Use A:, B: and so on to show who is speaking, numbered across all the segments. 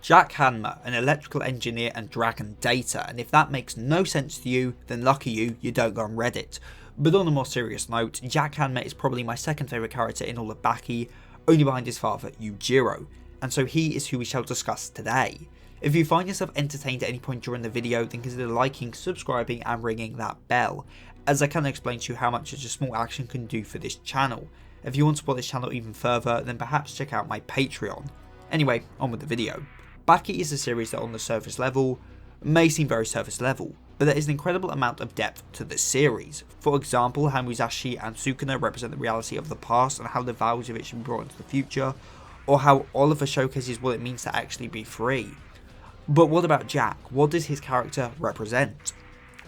A: Jack Hanmer, an electrical engineer and dragon data, and if that makes no sense to you, then lucky you don't go on Reddit. But on a more serious note, Jack Hanmer is probably my second favourite character in all of Baki, only behind his father Yujiro, and so he is who we shall discuss today. If you find yourself entertained at any point during the video, then consider liking, subscribing and ringing that bell, as I can explain to you how much such a small action can do for this channel. If you want to support this channel even further, then perhaps check out my Patreon. Anyway, on with the video. Baki is a series that on the surface level may seem very surface level, but there is an incredible amount of depth to the series. For example, how Musashi and Sukuna represent the reality of the past and how the values of it should be brought into the future, or how Oliver showcases what it means to actually be free. But what about Jack? What does his character represent?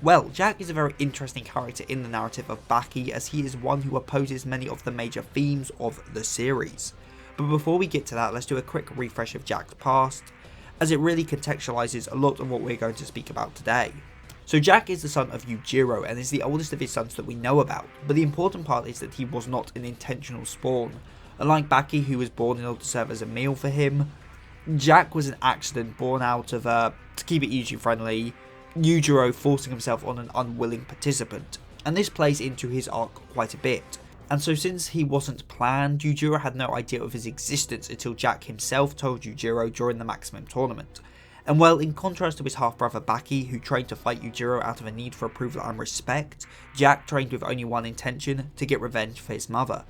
A: Well, Jack is a very interesting character in the narrative of Baki, as he is one who opposes many of the major themes of the series. But before we get to that, let's do a quick refresh of Jack's past, as it really contextualizes a lot of what we're going to speak about today. So Jack is the son of Yujiro and is the oldest of his sons that we know about, but the important part is that he was not an intentional spawn. Unlike Baki, who was born in order to serve as a meal for him, Jack was an accident born out of, to keep it user friendly, Yujiro forcing himself on an unwilling participant, and this plays into his arc quite a bit. And so since he wasn't planned, Yujiro had no idea of his existence until Jack himself told Yujiro during the Maximum Tournament. And well, in contrast to his half-brother Baki, who trained to fight Yujiro out of a need for approval and respect, Jack trained with only one intention: to get revenge for his mother.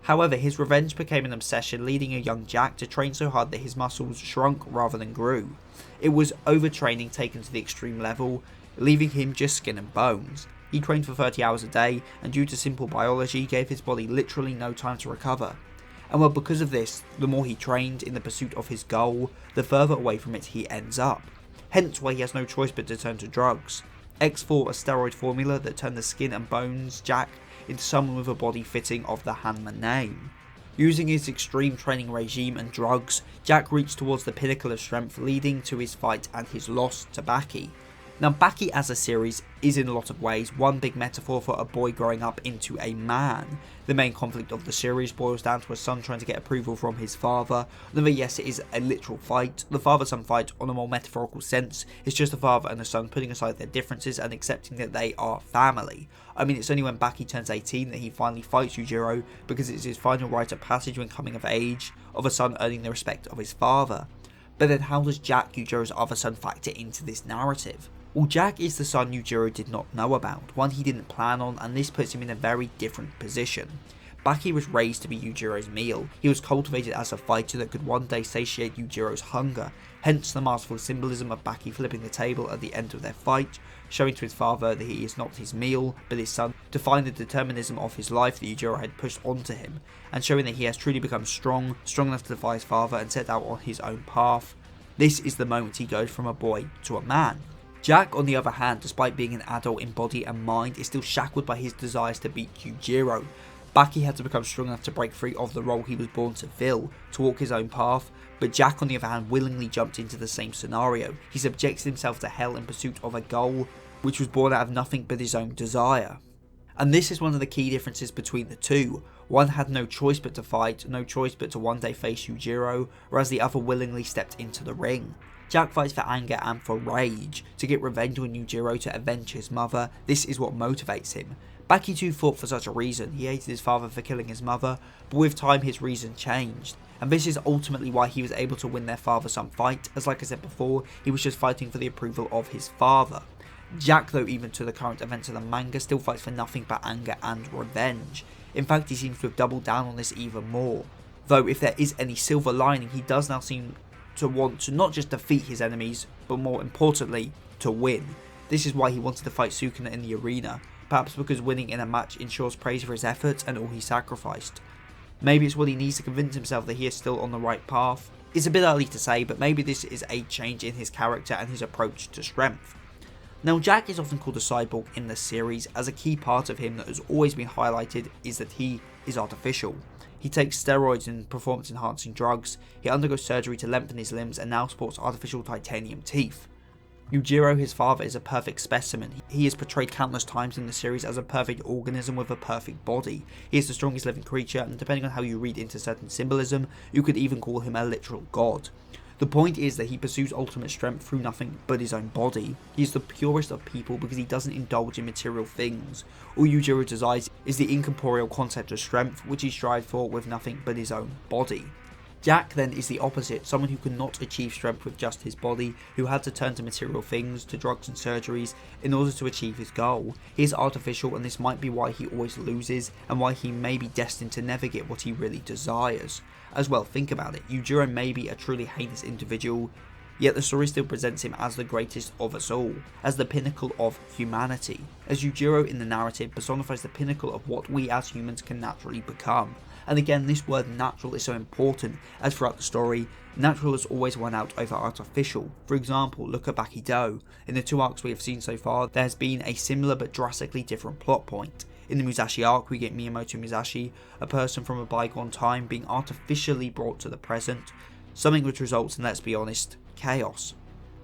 A: However, his revenge became an obsession, leading a young Jack to train so hard that his muscles shrunk rather than grew. It was overtraining taken to the extreme level, leaving him just skin and bones. He trained for 30 hours a day, and due to simple biology, gave his body literally no time to recover. And well, because of this, the more he trained in the pursuit of his goal, the further away from it he ends up. Hence why he has no choice but to turn to drugs. X4, a steroid formula that turned the skin and bones Jack into someone with a body fitting of the Hanma name. Using his extreme training regime and drugs, Jack reached towards the pinnacle of strength, leading to his fight and his loss to Baki. Now, Baki as a series is in a lot of ways one big metaphor for a boy growing up into a man. The main conflict of the series boils down to a son trying to get approval from his father, although yes, it is a literal fight. The father-son fight, on a more metaphorical sense, is just a father and a son putting aside their differences and accepting that they are family. I mean, it's only when Baki turns 18 that he finally fights Yujiro, because it's his final rite of passage when coming of age, of a son earning the respect of his father. But then how does Jack, Yujiro's other son, factor into this narrative? Well, Jack is the son Yujiro did not know about, one he didn't plan on, and this puts him in a very different position. Baki was raised to be Yujiro's meal. He was cultivated as a fighter that could one day satiate Yujiro's hunger, hence the masterful symbolism of Baki flipping the table at the end of their fight, showing to his father that he is not his meal, but his son, to find the determinism of his life that Yujiro had pushed onto him, and showing that he has truly become strong enough to defy his father and set out on his own path. This is the moment he goes from a boy to a man. Jack, on the other hand, despite being an adult in body and mind, is still shackled by his desires to beat Yujiro. Baki had to become strong enough to break free of the role he was born to fill, to walk his own path, but Jack, on the other hand, willingly jumped into the same scenario. He subjected himself to hell in pursuit of a goal, which was born out of nothing but his own desire. And this is one of the key differences between the two. One had no choice but to fight, no choice but to one day face Yujiro, whereas the other willingly stepped into the ring. Jack fights for anger and for rage, to get revenge on Yujiro, to avenge his mother. This is what motivates him. Baki too fought for such a reason. He hated his father for killing his mother, but with time his reason changed. And this is ultimately why he was able to win their father-son fight, as like I said before, he was just fighting for the approval of his father. Jack, though, even to the current events of the manga, still fights for nothing but anger and revenge. In fact, he seems to have doubled down on this even more. Though if there is any silver lining, he does now seem to want to not just defeat his enemies, but more importantly, to win. This is why he wanted to fight Sukuna in the arena, perhaps because winning in a match ensures praise for his efforts and all he sacrificed. Maybe it's what he needs to convince himself that he is still on the right path. It's a bit early to say, but maybe this is a change in his character and his approach to strength. Now, Jack is often called a cyborg in the series, as a key part of him that has always been highlighted is that he is artificial. He takes steroids and performance enhancing drugs, he undergoes surgery to lengthen his limbs and now sports artificial titanium teeth. Yujiro, his father, is a perfect specimen. He is portrayed countless times in the series as a perfect organism with a perfect body. He is the strongest living creature, and depending on how you read into certain symbolism, you could even call him a literal god. The point is that he pursues ultimate strength through nothing but his own body. He is the purest of people because he doesn't indulge in material things. All Yujiro desires is the incorporeal concept of strength, which he strives for with nothing but his own body. Jack then is the opposite, someone who could not achieve strength with just his body, who had to turn to material things, to drugs and surgeries, in order to achieve his goal. He is artificial, and this might be why he always loses, and why he may be destined to never get what he really desires. As well, think about it, Yujiro may be a truly heinous individual, yet the story still presents him as the greatest of us all, as the pinnacle of humanity, as Yujiro in the narrative personifies the pinnacle of what we as humans can naturally become. And again, this word natural is so important, as throughout the story, natural has always won out over artificial. For example, look at Baki Dou. In the 2 arcs we have seen so far, there has been a similar but drastically different plot point. In the Musashi arc, we get Miyamoto Musashi, a person from a bygone time, being artificially brought to the present, something which results in, let's be honest, chaos.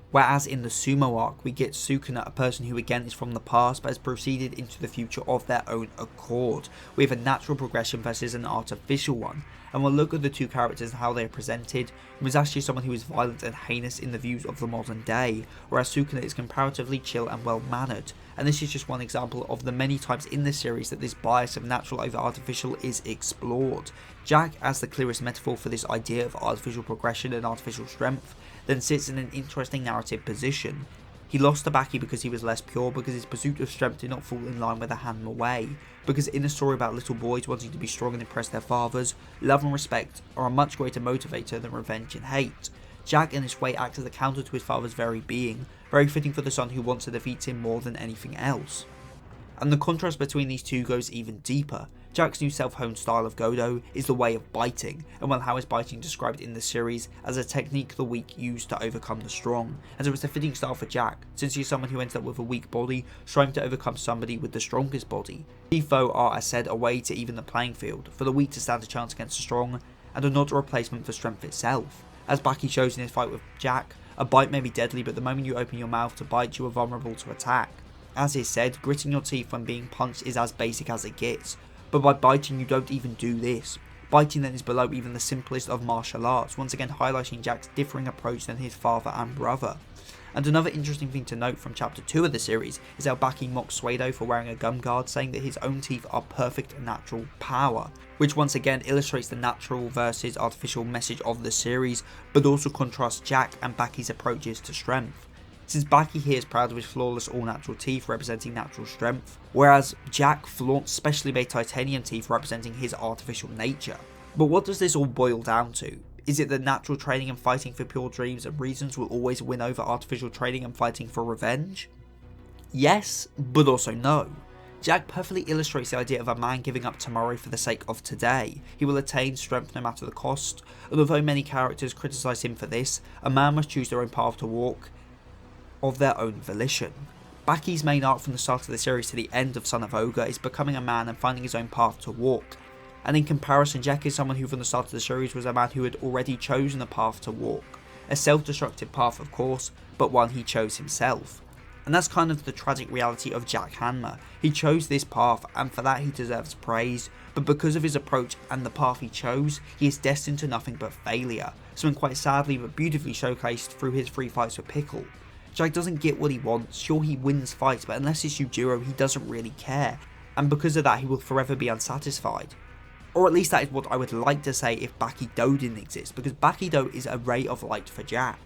A: Whereas in the Sumo arc, we get Sukuna, a person who again is from the past but has proceeded into the future of their own accord. We have a natural progression versus an artificial one, and we'll look at the 2 characters and how they are presented. Musashi is someone who is violent and heinous in the views of the modern day, whereas Sukuna is comparatively chill and well mannered. And this is just one example of the many times in this series that this bias of natural over artificial is explored. Jack, as the clearest metaphor for this idea of artificial progression and artificial strength, then sits in an interesting narrative position. He lost to Baki because he was less pure, because his pursuit of strength did not fall in line with the Hanma way, because in a story about little boys wanting to be strong and impress their fathers, love and respect are a much greater motivator than revenge and hate. Jack in this way acts as a counter to his father's very being, very fitting for the son who wants to defeat him more than anything else. And the contrast between these two goes even deeper. Jack's new self-honed style of Godo is the way of biting, and well, how is biting described in the series as a technique the weak use to overcome the strong, and so it's a fitting style for Jack, since he is someone who ends up with a weak body, striving to overcome somebody with the strongest body. These foe are, as said, a way to even the playing field, for the weak to stand a chance against the strong, and are not a replacement for strength itself. As Baki shows in his fight with Jack, a bite may be deadly, but the moment you open your mouth to bite, you are vulnerable to attack. As is said, gritting your teeth when being punched is as basic as it gets, but by biting you don't even do this. Biting then is below even the simplest of martial arts, once again highlighting Jack's differing approach than his father and brother. And another interesting thing to note from chapter 2 of the series is how Baki mocks Suedo for wearing a gum guard, saying that his own teeth are perfect natural power, which once again illustrates the natural versus artificial message of the series, but also contrasts Jack and Baki's approaches to strength. Since Baki here is proud of his flawless all-natural teeth representing natural strength, whereas Jack flaunts specially made titanium teeth representing his artificial nature. But what does this all boil down to? Is it that natural training and fighting for pure dreams and reasons will always win over artificial training and fighting for revenge? Yes, but also no. Jack perfectly illustrates the idea of a man giving up tomorrow for the sake of today. He will attain strength no matter the cost, and although many characters criticise him for this, a man must choose their own path to walk, of their own volition. Baki's main arc from the start of the series to the end of Son of Ogre is becoming a man and finding his own path to walk. And in comparison, Jack is someone who from the start of the series was a man who had already chosen a path to walk. A self-destructive path of course, but one he chose himself. And that's kind of the tragic reality of Jack Hanmer. He chose this path and for that he deserves praise, but because of his approach and the path he chose, he is destined to nothing but failure. Something quite sadly but beautifully showcased through his 3 fights with Pickle. Jack doesn't get what he wants. Sure, he wins fights, but unless it's Yujiro, he doesn't really care, and because of that he will forever be unsatisfied. Or at least that is what I would like to say if Baki Dou didn't exist, because Baki Dou is a ray of light for Jack.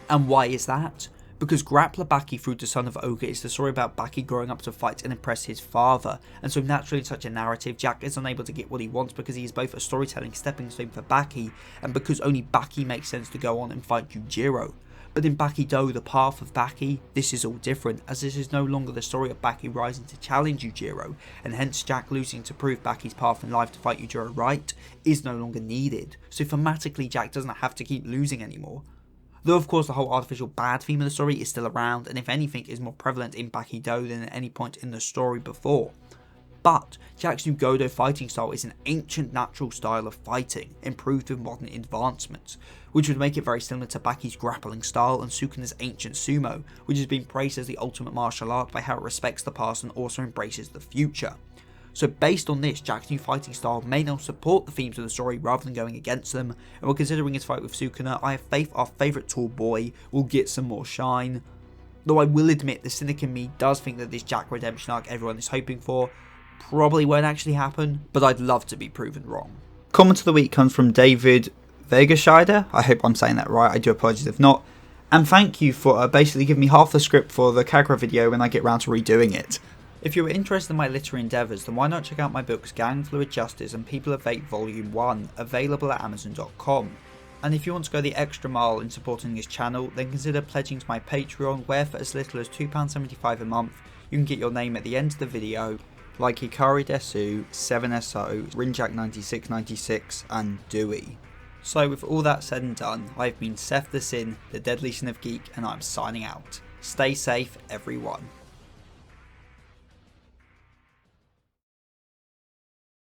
A: And why is that? Because Grappler Baki through to Son of Ogre is the story about Baki growing up to fight and impress his father, and so naturally in such a narrative, Jack is unable to get what he wants because he is both a storytelling stepping stone for Baki, and because only Baki makes sense to go on and fight Yujiro. But in Baki Dou, the path of Baki, this is all different, as this is no longer the story of Baki rising to challenge Yujiro, and hence Jack losing to prove Baki's path in life to fight Yujiro right is no longer needed, so thematically Jack doesn't have to keep losing anymore. Though of course the whole artificial bad theme of the story is still around, and if anything is more prevalent in Baki Dou than at any point in the story before. But Jack's new Godo fighting style is an ancient natural style of fighting, improved with modern advancements, which would make it very similar to Baki's grappling style and Sukuna's ancient sumo, which has been praised as the ultimate martial art by how it respects the past and also embraces the future. So based on this, Jack's new fighting style may now support the themes of the story rather than going against them, and while considering his fight with Sukuna, I have faith our favourite tall boy will get some more shine. Though I will admit the cynic in me does think that this Jack redemption arc everyone is hoping for probably won't actually happen, but I'd love to be proven wrong. Comment of the week comes from David Vegascheider. I hope I'm saying that right, I do apologise if not. And thank you for basically giving me half the script for the Kagura video when I get round to redoing it. If you are interested in my literary endeavours, then why not check out my books Gang, Fluid Justice and People of Fate Volume 1, available at Amazon.com. And if you want to go the extra mile in supporting this channel, then consider pledging to my Patreon, where for as little as £2.75 a month, you can get your name at the end of the video, like Hikari Desu, 7SO, Rinjak9696 and Dewey. So with all that said and done, I've been Seth the Sin, the Deadly Sin of Geek, and I'm signing out. Stay safe, everyone.